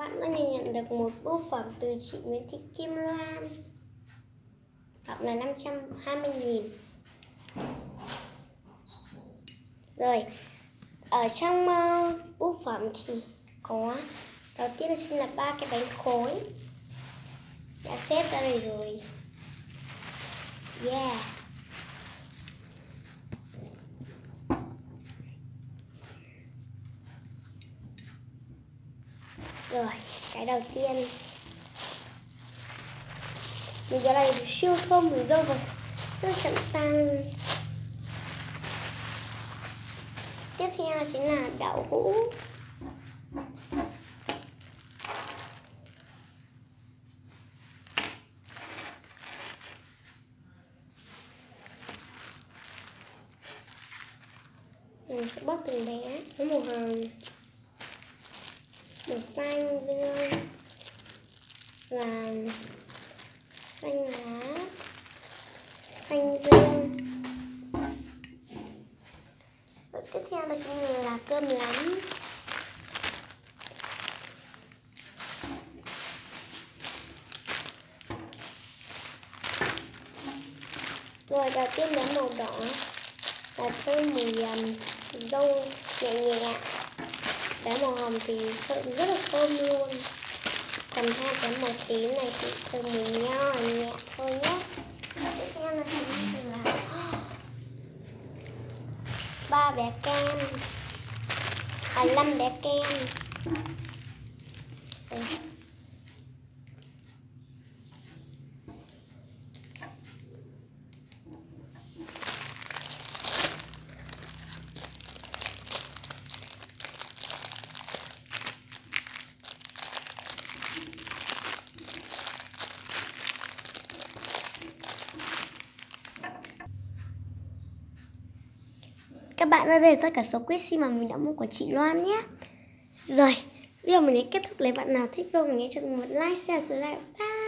Bạn đã nhận được một bưu phẩm từ chị Nguyễn Thị Kim Loan. Tổng là 520.000. Rồi, ở trong bưu phẩm thì có đầu tiên chính là 3 cái bánh khối đã xếp ra đây rồi. Yeah. Rồi, cái đầu tiên mình cái này siêu thơm mùi dâu và rất chậm tan. Tiếp theo chính là đậu hũ. Mình sẽ bóc từng bé. Có màu hồng, màu xanh dương và xanh lá, xanh dương. Và tiếp theo đó chính là cơm lắm. Rồi đầu tiên là màu đỏ và thêm mùi dâu nhẹ nhẹ. Cái màu hồng thì rất là thơm luôn. Còn hai cái màu tím này thì thơm mùi nho nhẹ thôi nhé. Tiếp theo là 3 bé kem, 5 bé kem. Đây. Các bạn ơi, đây là tất cả số quýt xi mà mình đã mua của chị Loan nhé. Rồi, video mình đến kết thúc. Nếu bạn nào thích video mình hãy cho mình một like, share, subscribe. Bye.